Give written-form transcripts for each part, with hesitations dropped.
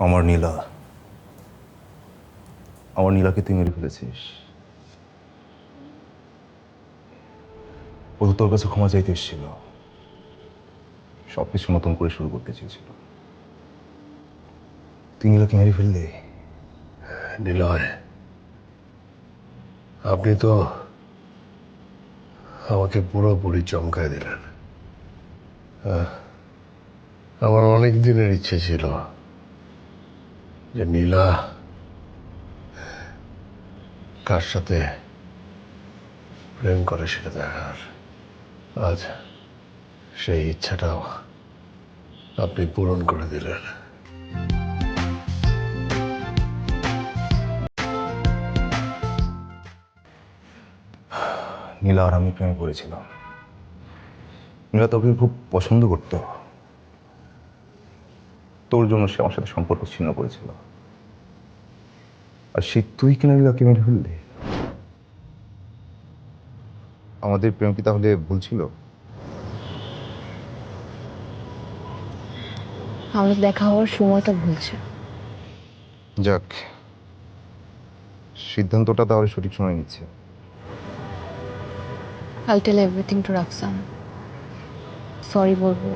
আমার নীলা, আমার নীলাকে তুই মেরে ফেলেছিস। ও তো তোর কাছে ক্ষমা চাইতে এসেছিল, সবকিছু নতুন করে শুরু করতে চেয়েছিল। তুই নীলাকে মেরে ফেললে। নিলয়, আপনি তো আমাকে পুরোপুরি চমকায় দিলেন। আমার অনেক দিনের ইচ্ছে ছিল যে নীলা কার সাথে প্রেম করে সেটা দেখার। আজ সেই ইচ্ছাটাও আপনি পূরণ করে দিলেন। নীলা আর আমি প্রেমে পড়েছিলাম। নীলা তোকে খুব পছন্দ করত, তোর জন্য সে আমার সাথে সম্পর্ক ছিন্ন করেছিল। আর সে তুই কিনা নীলাকে মেরে ফেললি। আমাদের প্রেম কি তাহলে ভুল ছিল? আমাদের দেখা হওয়ার সময়টা ভুলছে। যাক, সিদ্ধান্তটা তাহলে সঠিক সময় নিচ্ছে। I'll tell everything to Rafsan. Sorry বলবো,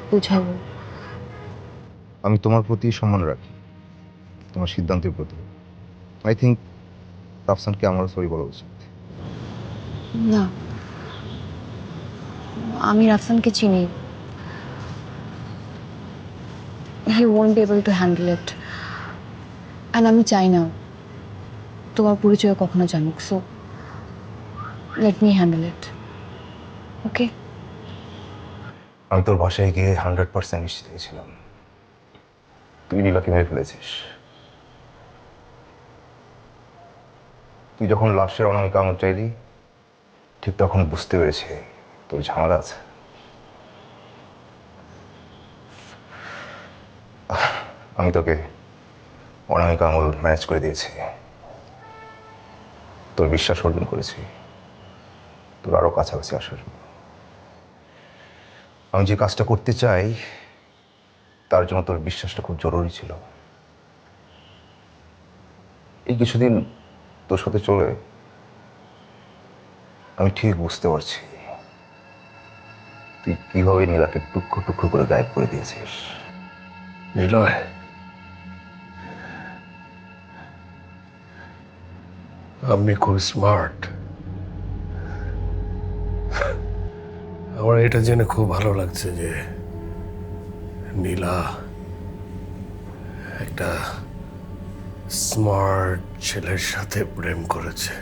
বুঝাবো। আমি তোমার প্রতি সম্মান রাখি, তোমার সিদ্ধান্তের প্রতি। আই থিঙ্ক রাফসানকে আমারও সরি বলা উচিত। না, আমি রাফসানকে চিনি। He won't be able to handle it. And আমি চাই না তোমার পরিচয় কখনো জানুক। So let me handle it, okay? আমি তোর বাসায় গিয়ে 100% নিশ্চিত হয়েছিলাম তুই নীলাকে মেরে ফেলেছিস। তুই যখন লাশের অনামিকা আঙুল চাইলি, ঠিক তখন বুঝতে পেরেছি তোর ঝামেলা আছে। আমি তোকে অনামিকা আঙুল ম্যানেজ করে দিয়েছি, তোর বিশ্বাস অর্জন করেছি, তোর আরো কাছাকাছি আসার জন্য। আমি যে কাজটা করতে চাই তার জন্য তোর বিশ্বাসটা খুব জরুরি ছিল। এই কিছুদিন তোর সাথে চলে আমি ঠিক বুঝতে পারছি তুই কিভাবে নীলাকে টুকরো টুকরো করে গায়েব করে দিয়েছিস। নিলয়, আপনি খুব স্মার্ট। আমার এটা জেনে খুব ভালো লাগছে যে নীলা একটা স্মার্ট ছেলের সাথে প্রেম করেছে।